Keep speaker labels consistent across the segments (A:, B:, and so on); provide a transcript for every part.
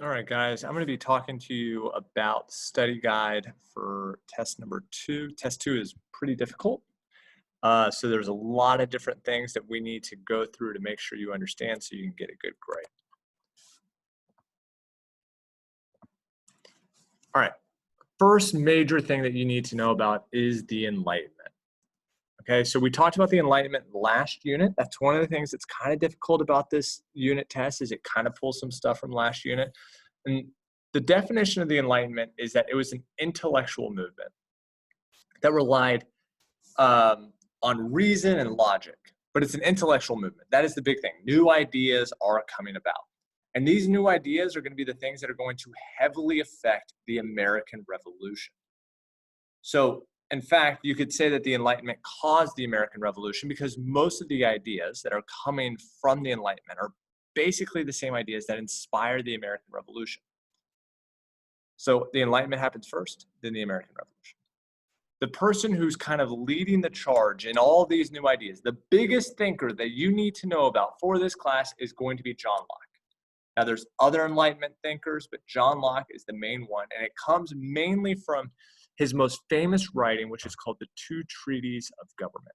A: All right, guys, I'm going to be talking to you about study guide for test number 2. Test 2 is pretty difficult. So there's a lot of different things that we need to go through to make sure you understand so you can get a good grade. All right, first major thing that you need to know about is the Enlightenment. Okay, so we talked about the Enlightenment last unit. That's one of the things that's kind of difficult about this unit test is it kind of pulls some stuff from last unit. And the definition of the Enlightenment is that it was an intellectual movement that relied on reason and logic, but it's an intellectual movement. That is the big thing. New ideas are coming about. And these new ideas are going to be the things that are going to heavily affect the American Revolution. So, in fact, you could say that the Enlightenment caused the American Revolution because most of the ideas that are coming from the Enlightenment are basically the same ideas that inspired the American Revolution. So the Enlightenment happens first, then the American Revolution. The person who's kind of leading the charge in all these new ideas, the biggest thinker that you need to know about for this class is going to be John Locke. Now, there's other Enlightenment thinkers, but John Locke is the main one, and it comes mainly from his most famous writing, which is called the Two Treatises of Government.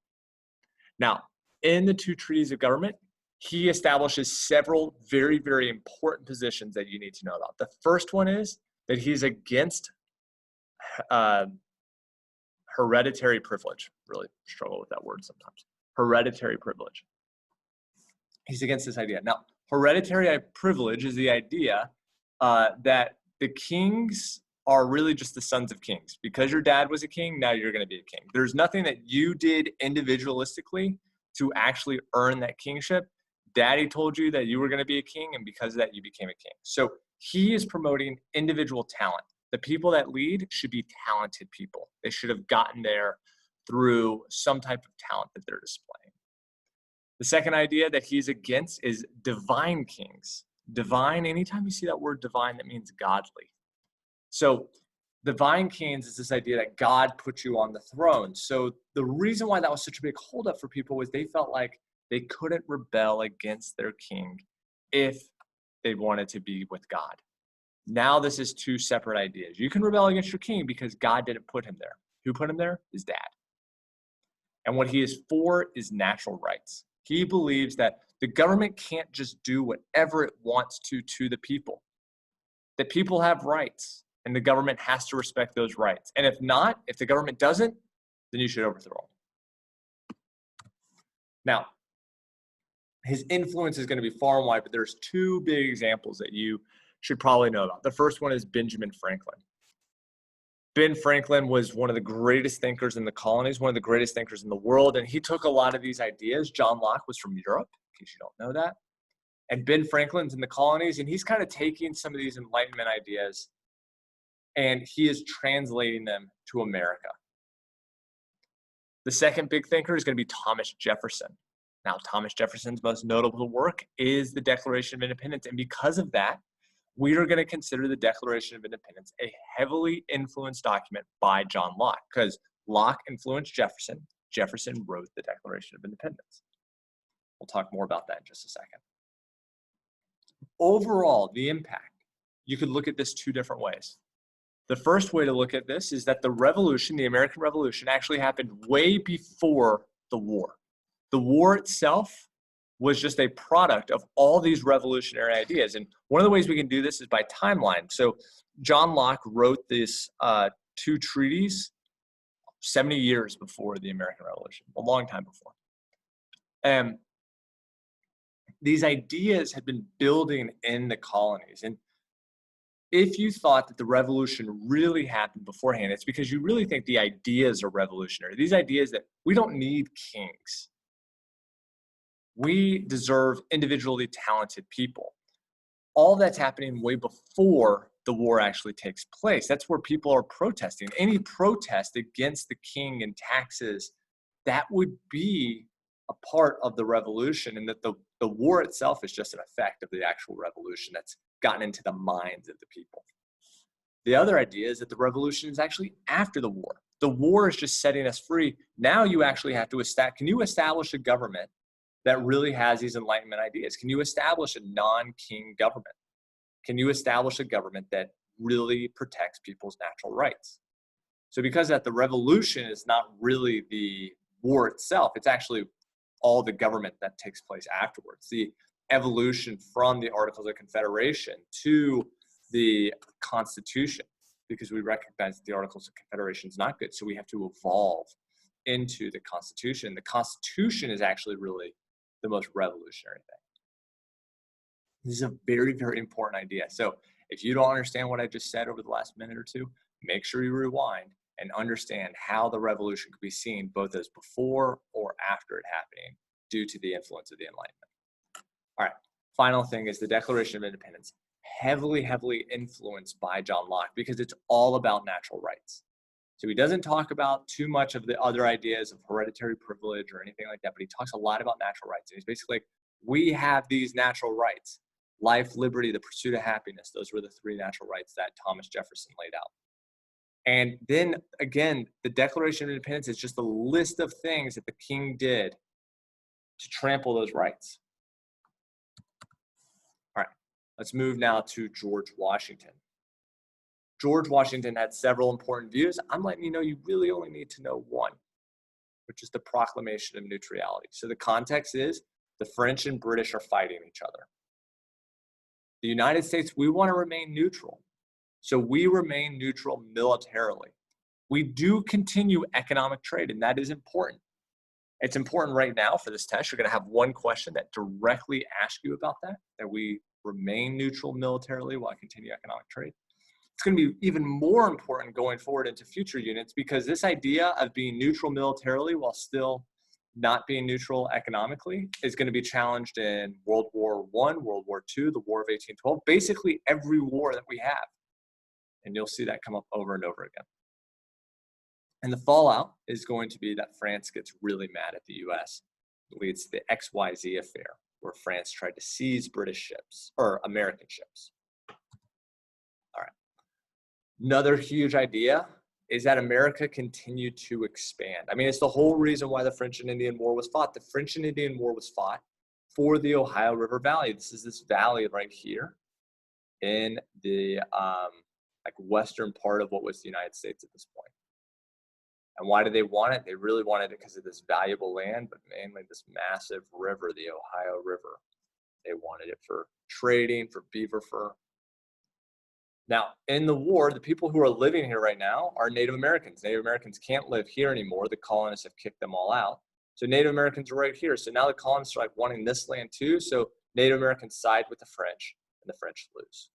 A: Now, in the Two Treatises of Government, he establishes several very, very important positions that you need to know about. The first one is that he's against hereditary privilege. Really struggle with that word sometimes. Hereditary privilege. He's against this idea. Now, hereditary privilege is the idea that the kings are really just the sons of kings. Because your dad was a king, now you're going to be a king. There's nothing that you did individualistically to actually earn that kingship. Daddy told you that you were going to be a king, and because of that, you became a king. So he is promoting individual talent. The people that lead should be talented people. They should have gotten there through some type of talent that they're displaying. The second idea that he's against is divine kings. Divine, anytime you see that word divine, that means godly. So divine kings is this idea that God put you on the throne. So the reason why that was such a big holdup for people was they felt like they couldn't rebel against their king if they wanted to be with God. Now this is two separate ideas. You can rebel against your king because God didn't put him there. Who put him there? His dad. And what he is for is natural rights. He believes that the government can't just do whatever it wants to the people. That people have rights, and the government has to respect those rights. And if not, if the government doesn't, then you should overthrow them. Now, his influence is going to be far and wide, but there's two big examples that you should probably know about. The first one is Benjamin Franklin. Ben Franklin was one of the greatest thinkers in the colonies, one of the greatest thinkers in the world, and he took a lot of these ideas. John Locke was from Europe, in case you don't know that. And Ben Franklin's in the colonies, and he's kind of taking some of these Enlightenment ideas, and he is translating them to America. The second big thinker is going to be Thomas Jefferson. Now, Thomas Jefferson's most notable work is the Declaration of Independence, and because of that, we are going to consider the Declaration of Independence a heavily influenced document by John Locke, because Locke influenced Jefferson. Jefferson wrote the Declaration of Independence. We'll talk more about that in just a second. Overall, the impact, you could look at this two different ways. The first way to look at this is that the revolution, the American Revolution, actually happened way before the war. The war itself was just a product of all these revolutionary ideas. And one of the ways we can do this is by timeline. So John Locke wrote this two treaties 70 years before the American Revolution, a long time before. And these ideas had been building in the colonies. And if you thought that the revolution really happened beforehand, it's because you really think the ideas are revolutionary. These ideas that we don't need kings. We deserve individually talented people. All that's happening way before the war actually takes place. That's where people are protesting. Any protest against the king and taxes, that would be a part of the revolution, and that the war itself is just an effect of the actual revolution that's gotten into the minds of the people. The other idea is that the revolution is actually after the war. The war is just setting us free. Now you actually have to can you establish a government that really has these Enlightenment ideas? Can you establish a non-king government? can you establish a government that really protects people's natural rights? So because that the revolution is not really the war itself, it's actually all the government that takes place afterwards. The evolution from the Articles of Confederation to the Constitution, because we recognize that the Articles of Confederation is not good. So we have to evolve into the Constitution. The Constitution is actually really the most revolutionary thing. This is a very, very important idea. So if you don't understand what I just said over the last minute or two, make sure you rewind and understand how the revolution could be seen both as before or after it happening due to the influence of the Enlightenment. All right, final thing is the Declaration of Independence, heavily, heavily influenced by John Locke because it's all about natural rights. So he doesn't talk about too much of the other ideas of hereditary privilege or anything like that, but he talks a lot about natural rights. And he's basically like, we have these natural rights: life, liberty, the pursuit of happiness. Those were the three natural rights that Thomas Jefferson laid out. And then again, the Declaration of Independence is just a list of things that the king did to trample those rights. All right, let's move now to George Washington. George Washington had several important views. I'm letting you know you really only need to know one, which is the Proclamation of Neutrality. So the context is the French and British are fighting each other. The United States, we want to remain neutral. So we remain neutral militarily. We do continue economic trade, and that is important. It's important right now for this test. You're going to have one question that directly asks you about that we remain neutral militarily while continue economic trade. It's going to be even more important going forward into future units because this idea of being neutral militarily while still not being neutral economically is going to be challenged in World War I, World War II, the War of 1812, basically every war that we have. And you'll see that come up over and over again. And the fallout is going to be that France gets really mad at the US. It leads to the XYZ affair, where France tried to seize British ships, or American ships. All right. Another huge idea is that America continued to expand. I mean, it's the whole reason why the French and Indian War was fought. The French and Indian War was fought for the Ohio River Valley. This is this valley right here in the western part of what was the United States at this point. And why did they want it? They really wanted it because of this valuable land, but mainly this massive river, the Ohio River. They wanted it for trading, for beaver fur. Now, in the war, the people who are living here right now are Native Americans. Native Americans can't live here anymore. The colonists have kicked them all out. So Native Americans are right here. So now the colonists are like wanting this land too. So Native Americans side with the French, and the French lose.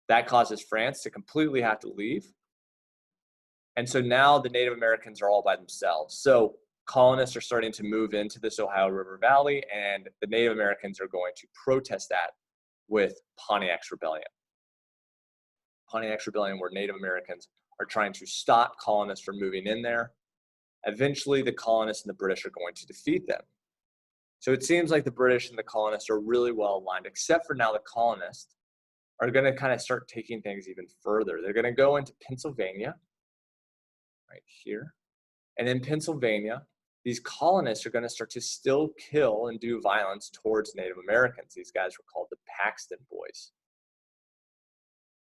A: That causes France to completely have to leave. And so now the Native Americans are all by themselves. So colonists are starting to move into this Ohio River Valley, and the Native Americans are going to protest that with Pontiac's Rebellion. Pontiac's Rebellion, where Native Americans are trying to stop colonists from moving in there. Eventually, the colonists and the British are going to defeat them. So it seems like the British and the colonists are really well aligned, except for now the colonists are going to kind of start taking things even further. They're going to go into Pennsylvania, right here. And in Pennsylvania, these colonists are going to start to still kill and do violence towards Native Americans. These guys were called the Paxton Boys.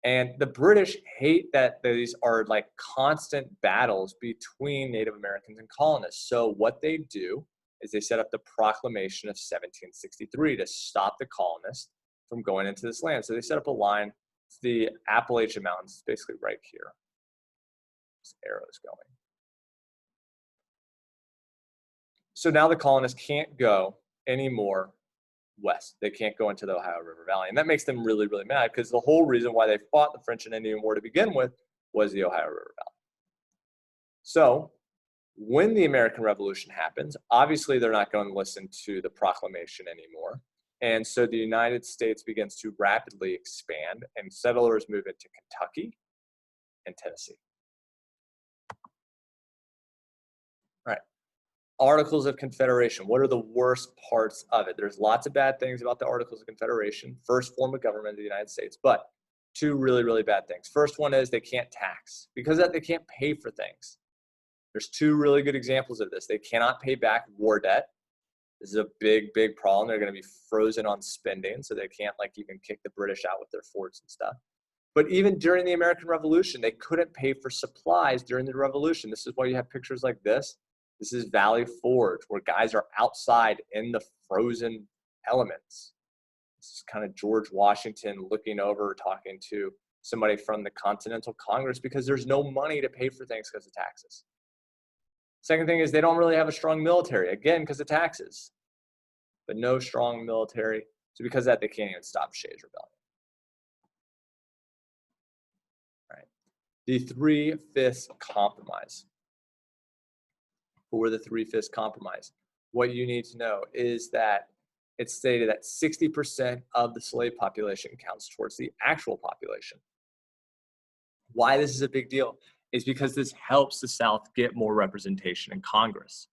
A: And the British hate that these are like constant battles between Native Americans and colonists. So what they do is they set up the Proclamation of 1763 to stop the colonists from going into this land. So they set up a line. It's the Appalachian Mountains, basically right here. This arrow is going. So now the colonists can't go anymore west. They can't go into the Ohio River Valley. And that makes them really, really mad because the whole reason why they fought the French and Indian War to begin with was the Ohio River Valley. So when the American Revolution happens, obviously they're not going to listen to the proclamation anymore. And so the United States begins to rapidly expand and settlers move into Kentucky and Tennessee. All right. Articles of Confederation. What are the worst parts of it? There's lots of bad things about the Articles of Confederation, first form of government of the United States, but two really, really bad things. First one is they can't tax. Because of that, they can't pay for things. There's two really good examples of this. They cannot pay back war debt, This is a big, big problem. They're going to be frozen on spending, so they can't like even kick the British out with their forts and stuff. But even during the American Revolution, they couldn't pay for supplies during the Revolution. This is why you have pictures like this. This is Valley Forge, where guys are outside in the frozen elements. This is kind of George Washington looking over, talking to somebody from the Continental Congress, because there's no money to pay for things because of taxes. Second thing is they don't really have a strong military, again, because of taxes, but no strong military. So because of that, they can't even stop Shays' Rebellion. All right. The Three-Fifths Compromise. For the Three-Fifths Compromise, what you need to know is that it's stated that 60% of the slave population counts towards the actual population. Why this is a big deal is because this helps the South get more representation in Congress.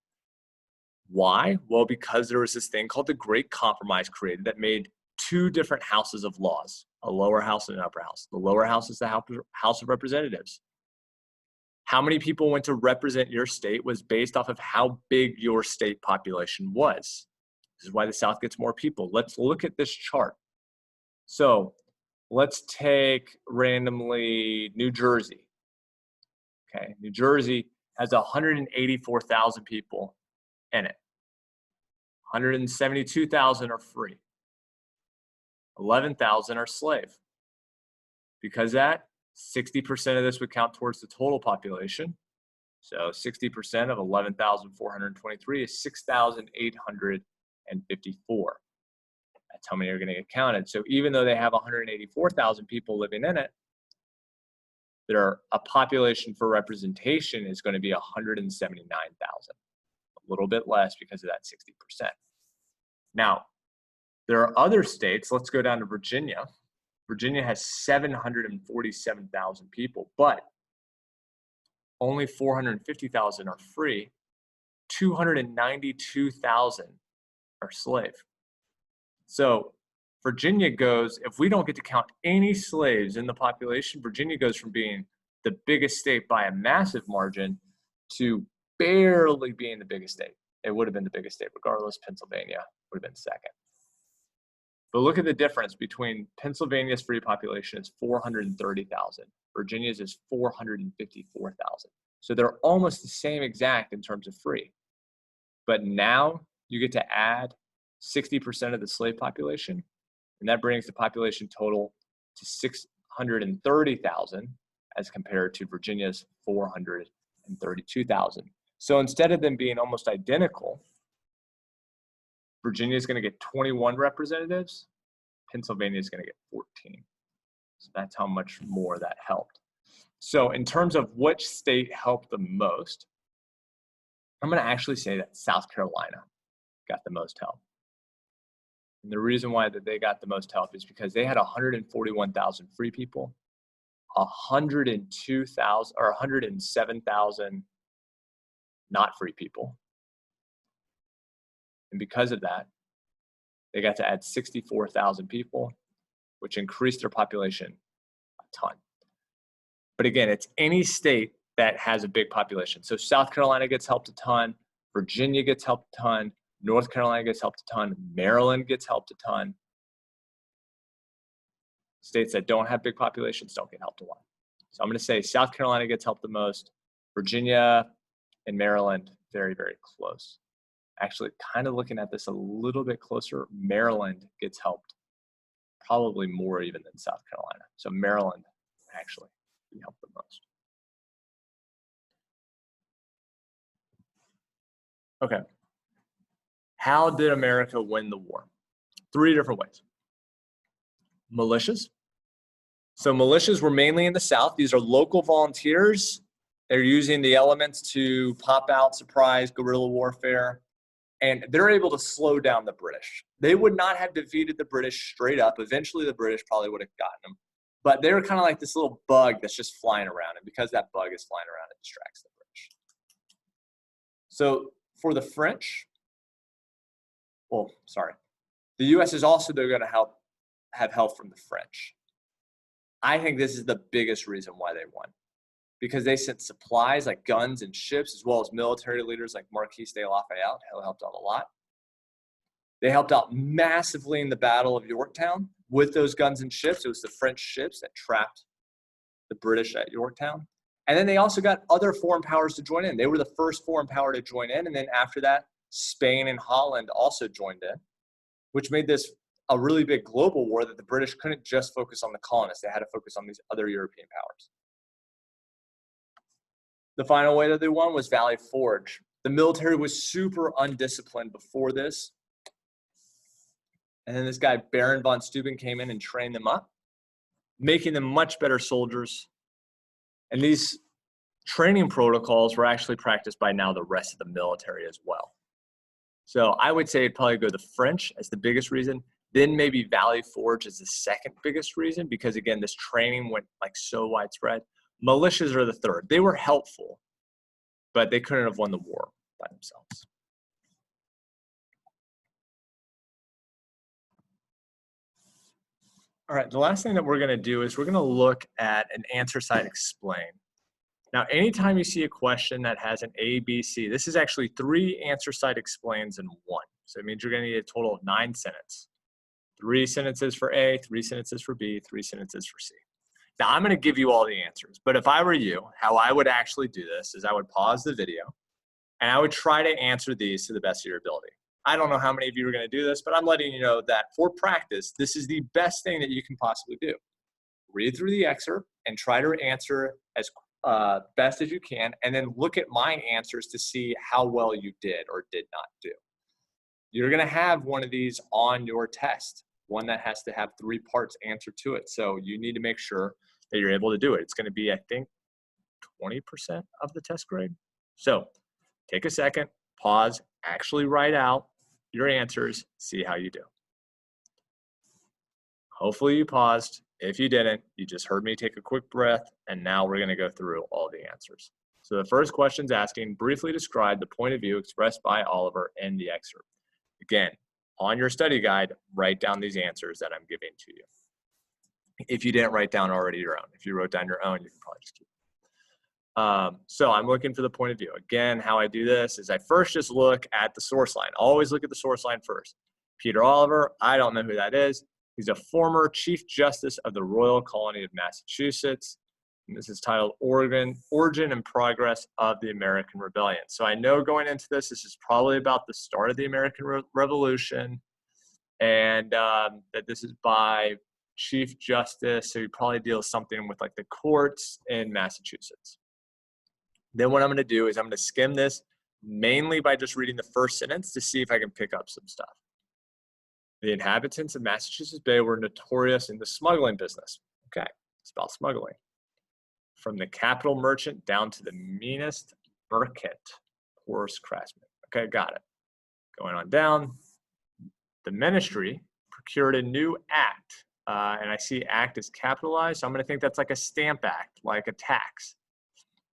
A: Why? Well, because there was this thing called the Great Compromise created that made two different houses of laws, a lower house and an upper house. The lower house is the House of Representatives. How many people went to represent your state was based off of how big your state population was. This is why the South gets more people. Let's look at this chart. So let's take randomly New Jersey. Okay, New Jersey has 184,000 people in it. 172,000 are free. 11,000 are slave. Because that, 60% of this would count towards the total population. So 60% of 11,423 is 6,854. That's how many are going to get counted. So even though they have 184,000 people living in it, a population for representation is going to be 179,000. A little bit less because of that 60%. Now, there are other states. Let's go down to Virginia. Virginia has 747,000 people, but only 450,000 are free. 292,000 are slave. So Virginia goes, if we don't get to count any slaves in the population, Virginia goes from being the biggest state by a massive margin to barely being the biggest state. It would have been the biggest state regardless. Pennsylvania would have been second. But look at the difference between Pennsylvania's free population is 430,000. Virginia's is 454,000. So they're almost the same exact in terms of free. But now you get to add 60% of the slave population, and that brings the population total to 630,000 as compared to Virginia's 432,000. So instead of them being almost identical, Virginia is going to get 21 representatives. Pennsylvania is going to get 14. So that's how much more that helped. So in terms of which state helped the most, I'm going to actually say that South Carolina got the most help. And the reason why that they got the most help is because they had 141,000 free people, 102,000 or 107,000 not free people. And because of that, they got to add 64,000 people, which increased their population a ton. But again, it's any state that has a big population. So South Carolina gets helped a ton, Virginia gets helped a ton, North Carolina gets helped a ton, Maryland gets helped a ton. States that don't have big populations don't get helped a lot. So I'm going to say South Carolina gets helped the most, Virginia and Maryland, very, very close. Actually, kind of looking at this a little bit closer, Maryland gets helped probably more even than South Carolina. So Maryland actually be helped the most. Okay. How did America win the war? 3 different ways. Militias. So militias were mainly in the South. These are local volunteers. They're using the elements to pop out, surprise, guerrilla warfare. And they're able to slow down the British. They would not have defeated the British straight up. Eventually, the British probably would have gotten them. But they're kind of like this little bug that's just flying around. And because that bug is flying around, it distracts the British. So for the French, the U.S. is also going to have help from the French. I think this is the biggest reason why they won. Because they sent supplies like guns and ships, as well as military leaders like Marquis de Lafayette, who helped out a lot. They helped out massively in the Battle of Yorktown with those guns and ships. It was the French ships that trapped the British at Yorktown. And then they also got other foreign powers to join in. They were the first foreign power to join in. And then after that, Spain and Holland also joined in, which made this a really big global war that the British couldn't just focus on the colonists. They had to focus on these other European powers. The final way that they won was Valley Forge. The military was super undisciplined before this. And then this guy, Baron von Steuben, came in and trained them up, making them much better soldiers. And these training protocols were actually practiced by now the rest of the military as well. So I would say it'd probably go the French as the biggest reason, then maybe Valley Forge is the second biggest reason, because again, this training went like so widespread. Militias are the third. They were helpful, but they couldn't have won the war by themselves. All right, the last thing that we're gonna do is we're gonna look at an answer side explain. Now, anytime you see a question that has an A, B, C, this is actually 3 answer side explains in one. So it means you're gonna need a total of 9 sentences. 3 sentences for A, 3 sentences for B, 3 sentences for C. Now, I'm gonna give you all the answers, but if I were you, how I would actually do this is I would pause the video and I would try to answer these to the best of your ability. I don't know how many of you are gonna do this, but I'm letting you know that for practice, this is the best thing that you can possibly do. Read through the excerpt and try to answer as best as you can, and then look at my answers to see how well you did or did not do. You're gonna have one of these on your test, one that has to have 3 parts answer to it. So you need to make sure that you're able to do it. It's gonna be, I think, 20% of the test grade. So take a second, pause, actually write out your answers, see how you do. Hopefully you paused. If you didn't, you just heard me take a quick breath, and now we're gonna go through all the answers. So the first question's asking, briefly describe the point of view expressed by Oliver in the excerpt. Again, on your study guide, write down these answers that I'm giving to you. If you didn't write down already your own. If you wrote down your own, you can probably just keep it. So I'm looking for the point of view. Again, how I do this is I first just look at the source line. Always look at the source line first. Peter Oliver, I don't know who that is. He's a former Chief Justice of the Royal Colony of Massachusetts. And this is titled Origin and Progress of the American Rebellion. So I know going into this, this is probably about the start of the American Revolution, and that this is by Chief Justice. So he probably deals something with like the courts in Massachusetts. Then what I'm going to do is I'm going to skim this mainly by just reading the first sentence to see if I can pick up some stuff. The inhabitants of Massachusetts Bay were notorious in the smuggling business. Okay, it's about smuggling. From the capital merchant down to the meanest merchant, poorest craftsman. Okay, got it. Going on down, the ministry procured a new act, and I see act is capitalized, so I'm going to think that's like a stamp act, like a tax.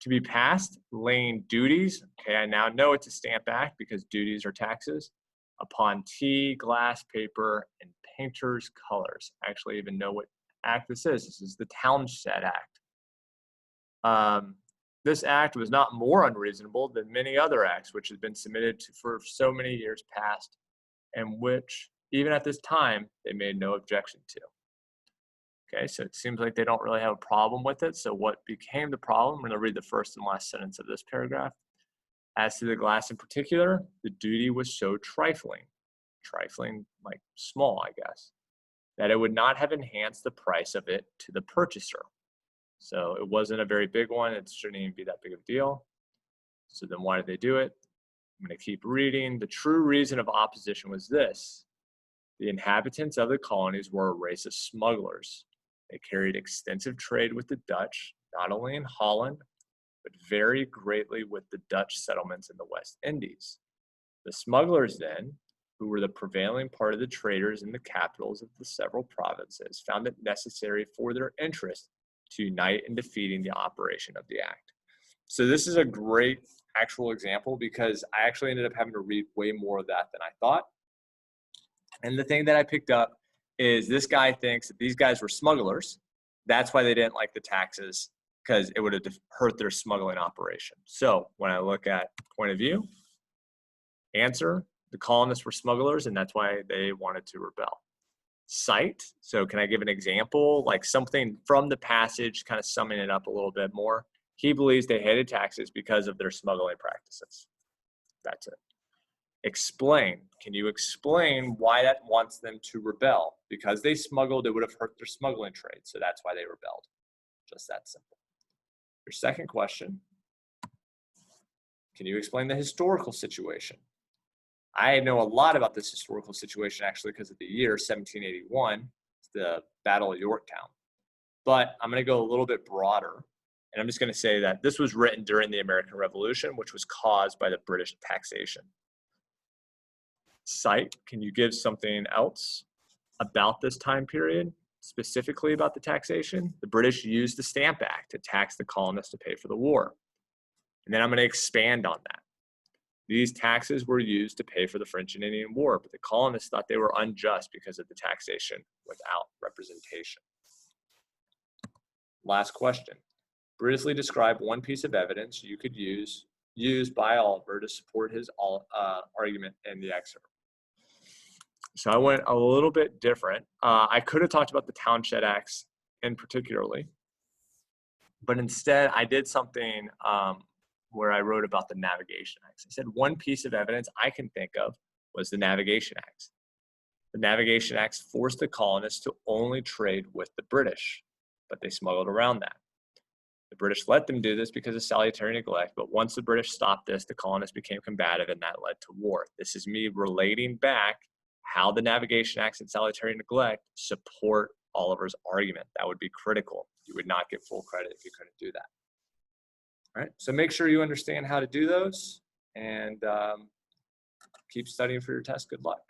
A: To be passed, laying duties. Okay, I now know it's a stamp act because duties are taxes upon tea, glass, paper, and painter's colors. I actually even know what act this is. This is the Townshend Act. This act was not more unreasonable than many other acts which had been submitted to for so many years past, and which, even at this time, they made no objection to. Okay, so it seems like they don't really have a problem with it. So what became the problem? I'm going to read the first and last sentence of this paragraph. As to the glass in particular, the duty was so trifling like small, I guess, that it would not have enhanced the price of it to the purchaser. So it wasn't a very big one. It shouldn't even be that big of a deal. So then why did they do it? I'm going to keep reading. The true reason of opposition was this. The inhabitants of the colonies were a race of smugglers. They carried extensive trade with the Dutch, not only in Holland, but very greatly with the Dutch settlements in the West Indies. The smugglers then, who were the prevailing part of the traders in the capitals of the several provinces, found it necessary for their interest to unite in defeating the operation of the act. So this is a great actual example because I actually ended up having to read way more of that than I thought. And the thing that I picked up is this guy thinks that these guys were smugglers. That's why they didn't like the taxes, because it would have hurt their smuggling operation. So when I look at point of view, answer, The colonists were smugglers, and that's why they wanted to rebel. Cite, so can I give an example, like something from the passage, kind of summing it up a little bit more? He believes they hated taxes because of their smuggling practices. That's it. Explain. Can you explain why that wants them to rebel? Because they smuggled, it would have hurt their smuggling trade, so that's why they rebelled. Just that simple. Your second question, can you explain the historical situation? I know a lot about this historical situation actually because of the year 1781, the Battle of Yorktown. But I'm going to go a little bit broader, and I'm just going to say that this was written during the American Revolution, which was caused by the British taxation. Cite, can you give something else about this time period, specifically about the taxation? The British used the Stamp Act to tax the colonists to pay for the war. And then I'm going to expand on that. These taxes were used to pay for the French and Indian War, but the colonists thought they were unjust because of the taxation without representation. Last question. Briefly describe one piece of evidence you could use used by Oliver to support his argument in the excerpt. So I went a little bit different. I could have talked about the Townshend Acts in particularly, but instead I did something where I wrote about the Navigation Acts. I said one piece of evidence I can think of was the Navigation Acts. The Navigation Acts forced the colonists to only trade with the British, but they smuggled around that. The British let them do this because of salutary neglect, but once the British stopped this, the colonists became combative and that led to war. This is me relating back how the Navigation Acts and salutary neglect support Oliver's argument. That would be critical. You would not get full credit if you couldn't do that. All right, so make sure you understand how to do those and keep studying for your test. Good luck.